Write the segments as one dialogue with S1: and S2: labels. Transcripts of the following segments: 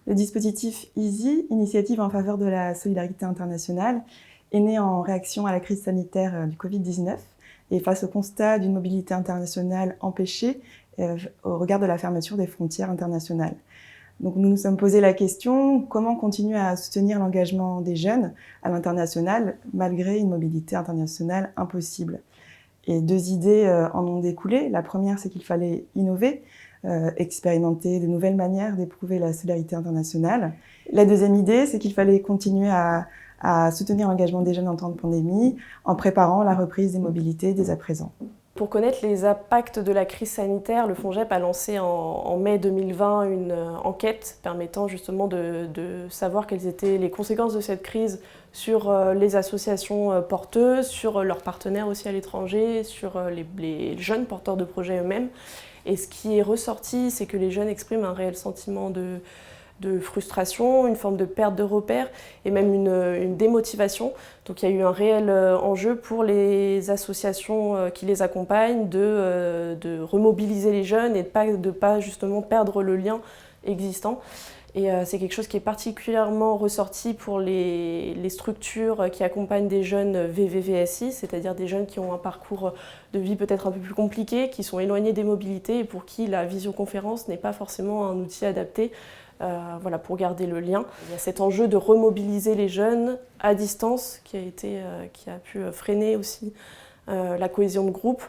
S1: Le dispositif EASY, Initiative en faveur de la solidarité internationale, est né en réaction à la crise sanitaire du Covid-19 et face au constat d'une mobilité internationale empêchée au regard de la fermeture des frontières internationales. Donc nous nous sommes posé la question, comment continuer à soutenir l'engagement des jeunes à l'international malgré une mobilité internationale impossible? Et deux idées en ont découlé. La première, c'est qu'il fallait innover, expérimenter de nouvelles manières d'éprouver la solidarité internationale. La deuxième idée, c'est qu'il fallait continuer à soutenir l'engagement des jeunes en temps de pandémie en préparant la reprise des mobilités dès à présent.
S2: Pour connaître les impacts de la crise sanitaire, le FONJEP a lancé en mai 2020 une enquête permettant justement de savoir quelles étaient les conséquences de cette crise sur les associations porteuses, sur leurs partenaires aussi à l'étranger, sur les jeunes porteurs de projets eux-mêmes. Et ce qui est ressorti, c'est que les jeunes expriment un réel sentiment de frustration, une forme de perte de repères et même une démotivation. Donc il y a eu un réel enjeu pour les associations qui les accompagnent de remobiliser les jeunes et de pas justement perdre le lien existant. Et c'est quelque chose qui est particulièrement ressorti pour les structures qui accompagnent des jeunes VVVSI, c'est-à-dire des jeunes qui ont un parcours de vie peut-être un peu plus compliqué, qui sont éloignés des mobilités et pour qui la visioconférence n'est pas forcément un outil adapté pour garder le lien. Il y a cet enjeu de remobiliser les jeunes à distance qui a pu freiner aussi la cohésion de groupe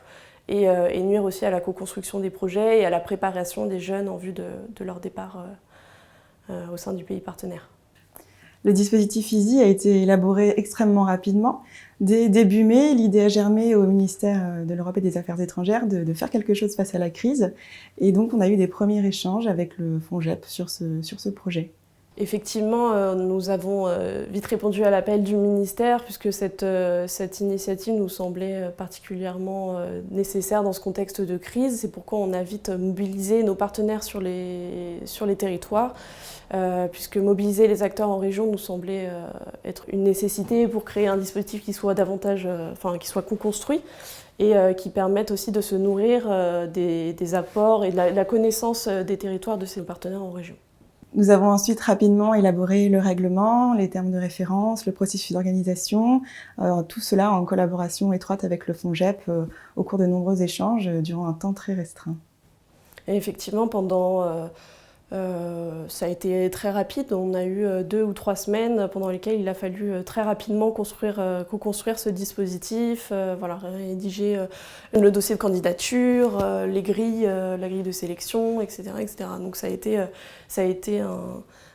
S2: et nuire aussi à la co-construction des projets et à la préparation des jeunes en vue de leur départ au sein du pays partenaire.
S1: Le dispositif EASY a été élaboré extrêmement rapidement. Dès début mai, l'idée a germé au ministère de l'Europe et des Affaires étrangères de faire quelque chose face à la crise. Et donc, on a eu des premiers échanges avec le FONJEP sur ce projet.
S2: Effectivement, nous avons vite répondu à l'appel du ministère puisque cette initiative nous semblait particulièrement nécessaire dans ce contexte de crise. C'est pourquoi on a vite mobilisé nos partenaires sur les territoires, puisque mobiliser les acteurs en région nous semblait être une nécessité pour créer un dispositif qui soit qui soit co-construit et qui permette aussi de se nourrir des apports et de la connaissance des territoires de ses partenaires en région.
S1: Nous avons ensuite rapidement élaboré le règlement, les termes de référence, le processus d'organisation, tout cela en collaboration étroite avec le FONJEP au cours de nombreux échanges durant un temps très restreint.
S2: Et effectivement, ça a été très rapide. On a eu 2 ou 3 semaines pendant lesquelles il a fallu très rapidement co-construire ce dispositif, rédiger le dossier de candidature, la grille de sélection, etc., etc. Donc ça a été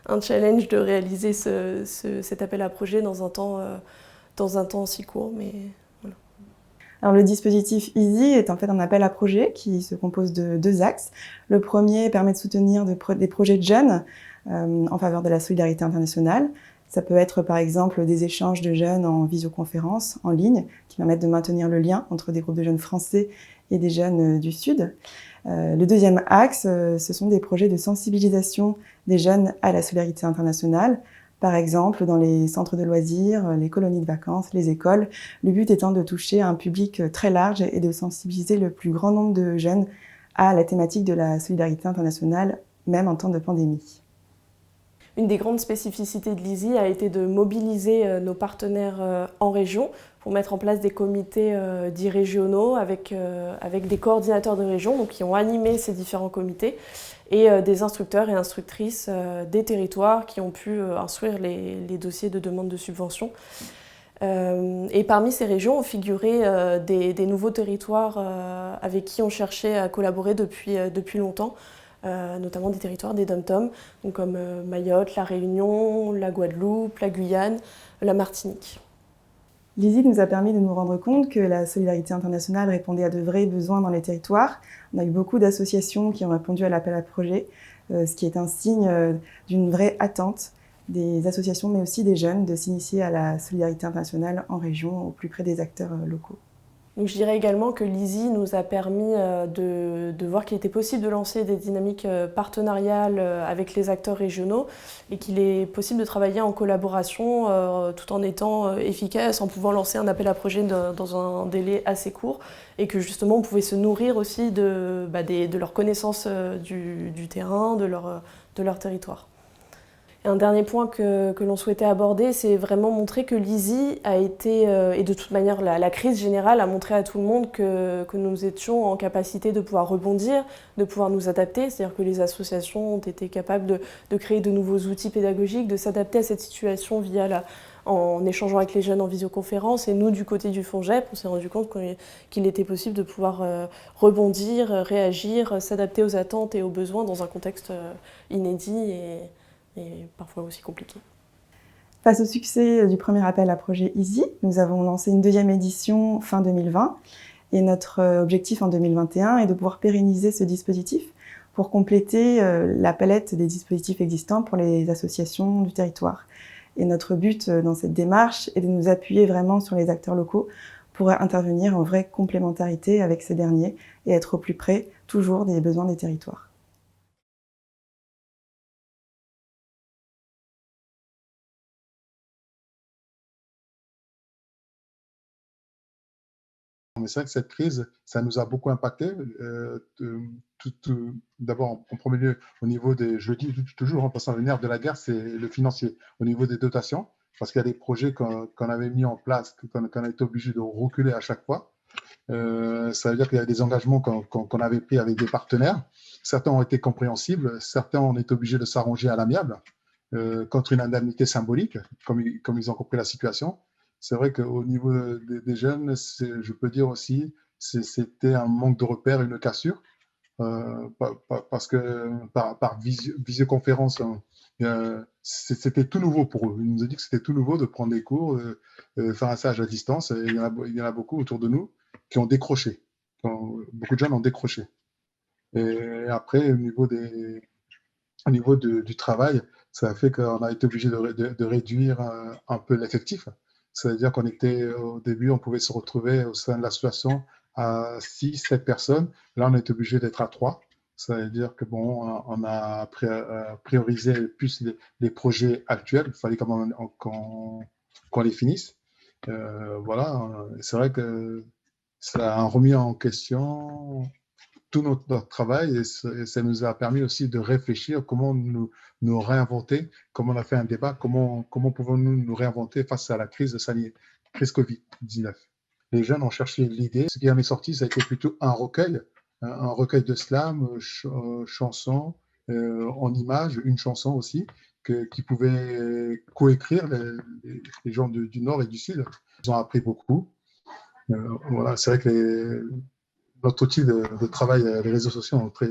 S2: un challenge de réaliser cet appel à projet dans un temps si court. Mais voilà.
S1: Alors, le dispositif EASY est en fait un appel à projet qui se compose de 2 axes. Le premier permet de soutenir des projets de jeunes en faveur de la solidarité internationale. Ça peut être par exemple des échanges de jeunes en visioconférence, en ligne, qui permettent de maintenir le lien entre des groupes de jeunes français et des jeunes du Sud. Le deuxième axe, ce sont des projets de sensibilisation des jeunes à la solidarité internationale. Par exemple, dans les centres de loisirs, les colonies de vacances, les écoles, le but étant de toucher un public très large et de sensibiliser le plus grand nombre de jeunes à la thématique de la solidarité internationale, même en temps de pandémie.
S2: Une des grandes spécificités de l'EASY a été de mobiliser nos partenaires en région pour mettre en place des comités dits régionaux avec des coordinateurs de région donc, qui ont animé ces différents comités et des instructeurs et instructrices des territoires qui ont pu instruire les dossiers de demande de subvention. Et parmi ces régions ont figuré des nouveaux territoires avec qui on cherchait à collaborer depuis longtemps. Notamment des territoires des DOM-TOM, comme Mayotte, La Réunion, la Guadeloupe, la Guyane, la Martinique.
S1: L'EASY nous a permis de nous rendre compte que la solidarité internationale répondait à de vrais besoins dans les territoires. On a eu beaucoup d'associations qui ont répondu à l'appel à projet, ce qui est un signe d'une vraie attente des associations, mais aussi des jeunes, de s'initier à la solidarité internationale en région, au plus près des acteurs locaux.
S2: Donc je dirais également que l'EASY nous a permis de voir qu'il était possible de lancer des dynamiques partenariales avec les acteurs régionaux et qu'il est possible de travailler en collaboration tout en étant efficace, en pouvant lancer un appel à projet dans un délai assez court et que justement on pouvait se nourrir aussi de leur connaissance du terrain, de leur territoire. Et un dernier point que l'on souhaitait aborder, c'est vraiment montrer que l'ISI a été, et de toute manière la crise générale a montré à tout le monde que nous étions en capacité de pouvoir rebondir, de pouvoir nous adapter, c'est-à-dire que les associations ont été capables de créer de nouveaux outils pédagogiques, de s'adapter à cette situation en échangeant avec les jeunes en visioconférence. Et nous, du côté du FONJEP, on s'est rendu compte qu'il était possible de pouvoir rebondir, réagir, s'adapter aux attentes et aux besoins dans un contexte inédit et parfois aussi compliqué.
S1: Face au succès du premier appel à projet EASY, nous avons lancé une deuxième édition fin 2020 et notre objectif en 2021 est de pouvoir pérenniser ce dispositif pour compléter la palette des dispositifs existants pour les associations du territoire. Et notre but dans cette démarche est de nous appuyer vraiment sur les acteurs locaux pour intervenir en vraie complémentarité avec ces derniers et être au plus près toujours des besoins des territoires.
S3: Mais c'est vrai que cette crise, ça nous a beaucoup impacté. D'abord, en premier lieu, au niveau des, je le dis toujours, en passant le nerf de la guerre, c'est le financier, au niveau des dotations, parce qu'il y a des projets qu'on avait mis en place, qu'on a été obligé de reculer à chaque fois. Ça veut dire qu'il y a des engagements qu'on avait pris avec des partenaires. Certains ont été compréhensibles, certains on est obligé de s'arranger à l'amiable contre une indemnité symbolique, comme ils ont compris la situation. C'est vrai qu'au niveau des jeunes, je peux dire aussi, c'était un manque de repères, une cassure, parce que par visioconférence, c'était tout nouveau pour eux. Ils nous ont dit que c'était tout nouveau de prendre des cours, faire un stage à distance. Et il y en a beaucoup autour de nous qui ont décroché. Beaucoup de jeunes ont décroché. Et après, au niveau du travail, ça a fait qu'on a été obligé de réduire un peu l'effectif. C'est-à-dire qu'on était, au début, on pouvait se retrouver au sein de l'association à 6, 7 personnes. Là, on est obligé d'être à 3. Ça veut dire que bon, on a priorisé plus les projets actuels. Il fallait quand même qu'on les finisse. Voilà, c'est vrai que ça a remis en question tout notre travail et ça nous a permis aussi de réfléchir comment nous réinventer, comme on a fait un débat, comment pouvons-nous nous réinventer face à la crise sanitaire, crise Covid-19. Les jeunes ont cherché l'idée. Ce qui en est sorti, ça a été plutôt un recueil de slam, chansons, en images, une chanson aussi, qui pouvait coécrire les gens du Nord et du Sud. Ils ont appris beaucoup. Voilà, c'est vrai que notre outil de travail, les réseaux sociaux ont très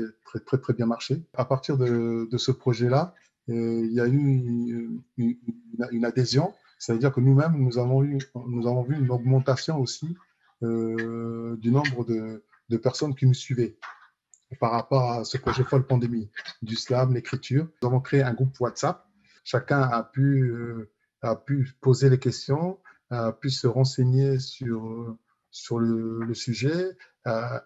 S3: bien marché. À partir de ce projet-là, il y a eu une adhésion. C'est-à-dire que nous-mêmes, nous avons vu une augmentation aussi du nombre de personnes qui nous suivaient par rapport à ce projet folle pandémie, du slam, l'écriture. Nous avons créé un groupe WhatsApp. Chacun a pu poser les questions, a pu se renseigner sur le sujet, on a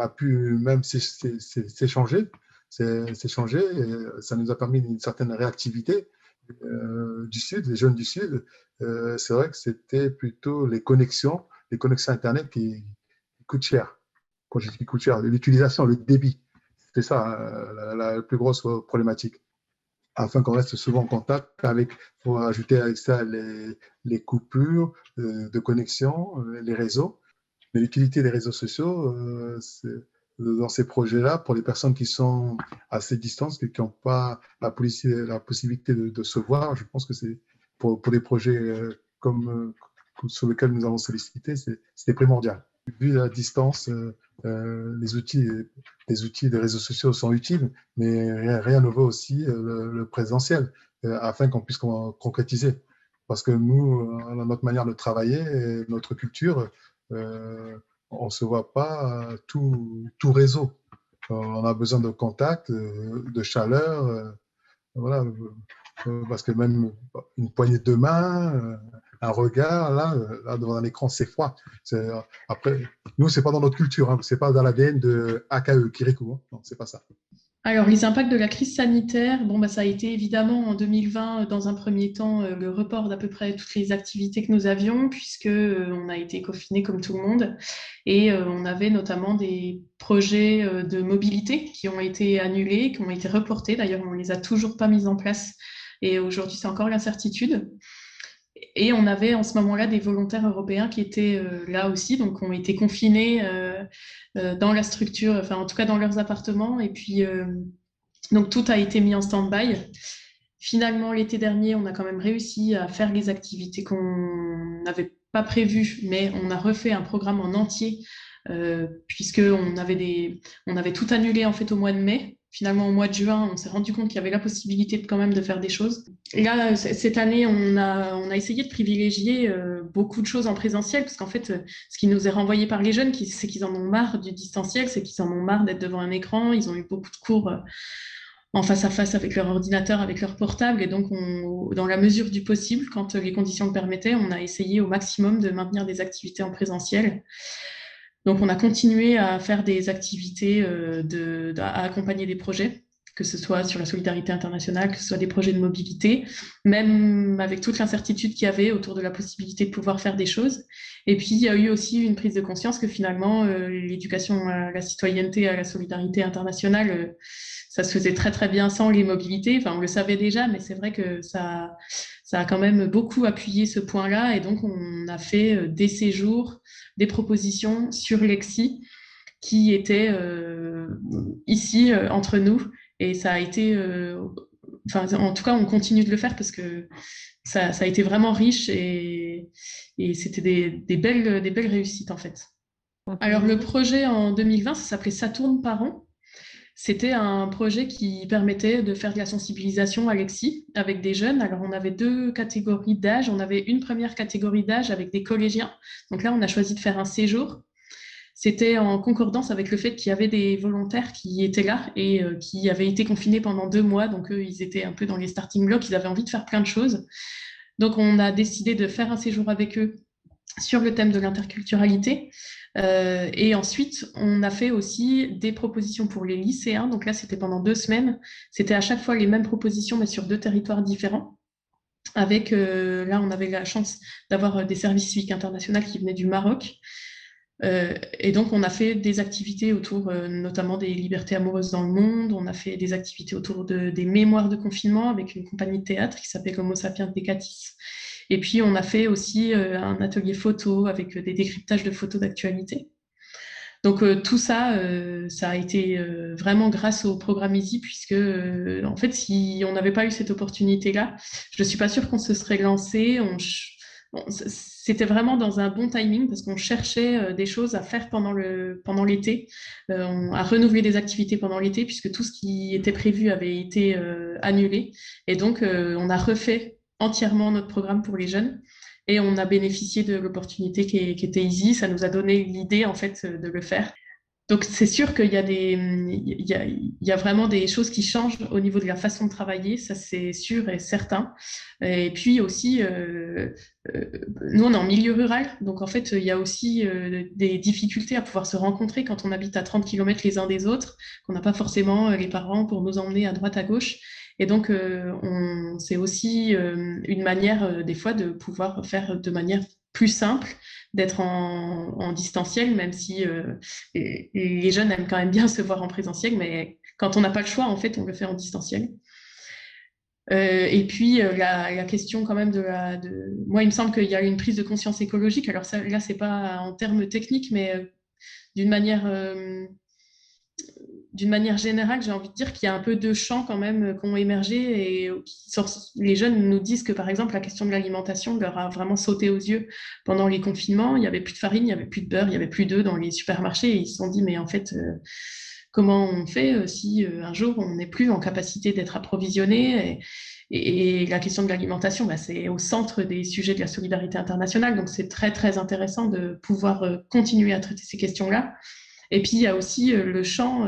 S3: pu même s'échanger. Ça nous a permis une certaine réactivité du Sud, les jeunes du Sud. C'est vrai que c'était plutôt les connexions Internet qui coûtent cher. Quand je dis coûtent cher, l'utilisation, le débit, c'est ça la plus grosse problématique. Afin qu'on reste souvent en contact avec, pour ajouter avec ça les coupures de connexion, les réseaux. Mais l'utilité des réseaux sociaux, dans ces projets-là, pour les personnes qui sont à cette distance, qui n'ont pas la possibilité de se voir, je pense que c'est pour des projets sur lesquels nous avons sollicité, c'était primordial. Vu la distance, les outils des réseaux sociaux sont utiles, mais rien ne vaut aussi le présentiel, afin qu'on puisse concrétiser. Parce que nous, notre manière de travailler, notre culture, on ne se voit pas tout réseau. On a besoin de contact, de chaleur, voilà, parce que même une poignée de main, un regard, là devant un écran, c'est froid. Après, nous, c'est pas dans notre culture, hein, c'est pas dans l'ADN de AKE, Kirikou, hein, non, c'est pas ça.
S4: Alors, les impacts de la crise sanitaire, bon, bah, ça a été évidemment en 2020, dans un premier temps, le report d'à peu près toutes les activités que nous avions, puisque on a été confinés comme tout le monde. Et on avait notamment des projets de mobilité qui ont été annulés, qui ont été reportés. D'ailleurs, on ne les a toujours pas mis en place. Et aujourd'hui, c'est encore l'incertitude. Et on avait en ce moment-là des volontaires européens qui étaient là aussi, donc ont été confinés dans la structure, enfin en tout cas dans leurs appartements. Et puis, donc tout a été mis en stand-by. Finalement, l'été dernier, on a quand même réussi à faire les activités qu'on n'avait pas prévues, mais on a refait un programme en entier, puisqu'on on avait tout annulé en fait au mois de mai. Finalement, au mois de juin, on s'est rendu compte qu'il y avait la possibilité quand même de faire des choses. Et là, cette année, on a essayé de privilégier beaucoup de choses en présentiel, parce qu'en fait, ce qui nous est renvoyé par les jeunes, c'est qu'ils en ont marre du distanciel, c'est qu'ils en ont marre d'être devant un écran. Ils ont eu beaucoup de cours en face à face avec leur ordinateur, avec leur portable. Et donc, dans la mesure du possible, quand les conditions le permettaient, on a essayé au maximum de maintenir des activités en présentiel. Donc, on a continué à faire des activités, à accompagner des projets, que ce soit sur la solidarité internationale, que ce soit des projets de mobilité, même avec toute l'incertitude qu'il y avait autour de la possibilité de pouvoir faire des choses. Et puis, il y a eu aussi une prise de conscience que finalement, l'éducation à la citoyenneté, à la solidarité internationale, ça se faisait très, très bien sans les mobilités. Enfin, on le savait déjà, mais c'est vrai que ça a quand même beaucoup appuyé ce point-là. Et donc, on a fait des séjours, des propositions sur Lexi qui étaient ici entre nous. Et ça a été, enfin, en tout cas, on continue de le faire parce que ça a été vraiment riche et c'était des belles réussites en fait. Alors, le projet en 2020, ça s'appelait Saturne par an. C'était un projet qui permettait de faire de la sensibilisation à Lexi avec des jeunes. Alors, on avait deux catégories d'âge. On avait une première catégorie d'âge avec des collégiens. Donc là, on a choisi de faire un séjour. C'était en concordance avec le fait qu'il y avait des volontaires qui étaient là et qui avaient été confinés pendant 2 mois. Donc, eux, ils étaient un peu dans les starting blocks. Ils avaient envie de faire plein de choses. Donc, on a décidé de faire un séjour avec eux sur le thème de l'interculturalité. Et ensuite, on a fait aussi des propositions pour les lycéens. Donc là, c'était pendant 2 semaines. C'était à chaque fois les mêmes propositions, mais sur 2 territoires différents. Avec, là, on avait la chance d'avoir des services civiques internationaux qui venaient du Maroc. Et donc, on a fait des activités autour notamment des libertés amoureuses dans le monde. On a fait des activités autour des mémoires de confinement avec une compagnie de théâtre qui s'appelle Homo sapiens Decatis. Et puis, on a fait aussi un atelier photo avec des décryptages de photos d'actualité. Donc, tout ça, ça a été vraiment grâce au programme EASY, puisque, en fait, si on n'avait pas eu cette opportunité-là, je ne suis pas sûre qu'on se serait lancé. C'était vraiment dans un bon timing parce qu'on cherchait des choses à faire pendant l'été, à renouveler des activités pendant l'été, puisque tout ce qui était prévu avait été annulé. Et donc, on a refait entièrement notre programme pour les jeunes et on a bénéficié de l'opportunité qui était EASY. Ça nous a donné l'idée en fait de le faire. Donc c'est sûr qu'il y a il y a vraiment des choses qui changent au niveau de la façon de travailler, ça c'est sûr et certain. Et puis aussi, nous on est en milieu rural, donc en fait il y a aussi des difficultés à pouvoir se rencontrer quand on habite à 30 km les uns des autres, qu'on n'a pas forcément les parents pour nous emmener à droite à gauche. Et donc c'est aussi une manière des fois de pouvoir faire de manière plus simple, d'être en distanciel, même si les jeunes aiment quand même bien se voir en présentiel, mais quand on n'a pas le choix, en fait, on le fait en distanciel. Et puis, la question quand même Moi, il me semble qu'il y a une prise de conscience écologique. Alors ça, là, c'est pas en termes techniques, mais d'une manière générale, j'ai envie de dire qu'il y a un peu de champs quand même qui ont émergé et les jeunes nous disent que par exemple la question de l'alimentation leur a vraiment sauté aux yeux pendant les confinements. Il n'y avait plus de farine, il n'y avait plus de beurre, il n'y avait plus d'œufs dans les supermarchés et ils se sont dit mais en fait comment on fait si un jour on n'est plus en capacité d'être approvisionné et la question de l'alimentation, bah, c'est au centre des sujets de la solidarité internationale, donc c'est très très intéressant de pouvoir continuer à traiter ces questions-là. Et puis, il y a aussi le champ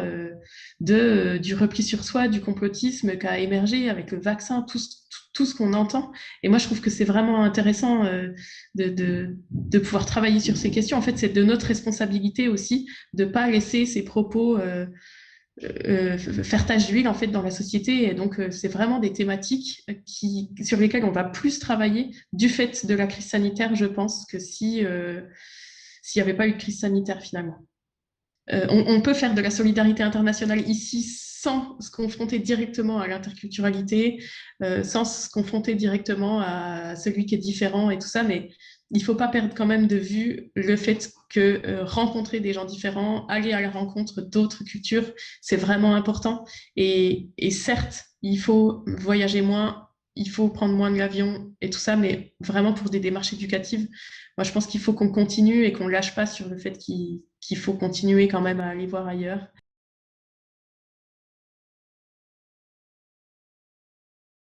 S4: du repli sur soi, du complotisme qui a émergé avec le vaccin, tout ce qu'on entend. Et moi, je trouve que c'est vraiment intéressant de pouvoir travailler sur ces questions. En fait, c'est de notre responsabilité aussi de ne pas laisser ces propos faire tache d'huile en fait dans la société. Et donc, c'est vraiment des thématiques sur lesquelles on va plus travailler du fait de la crise sanitaire, je pense, que s'il n'y avait pas eu de crise sanitaire finalement. On peut faire de la solidarité internationale ici sans se confronter directement à l'interculturalité, sans se confronter directement à celui qui est différent et tout ça, mais il ne faut pas perdre quand même de vue le fait que rencontrer des gens différents, aller à la rencontre d'autres cultures, c'est vraiment important. Et certes, il faut voyager moins, il faut prendre moins de l'avion et tout ça, mais vraiment pour des démarches éducatives, moi je pense qu'il faut qu'on continue et qu'on ne lâche pas sur le fait qu'il faut continuer quand même à aller voir ailleurs.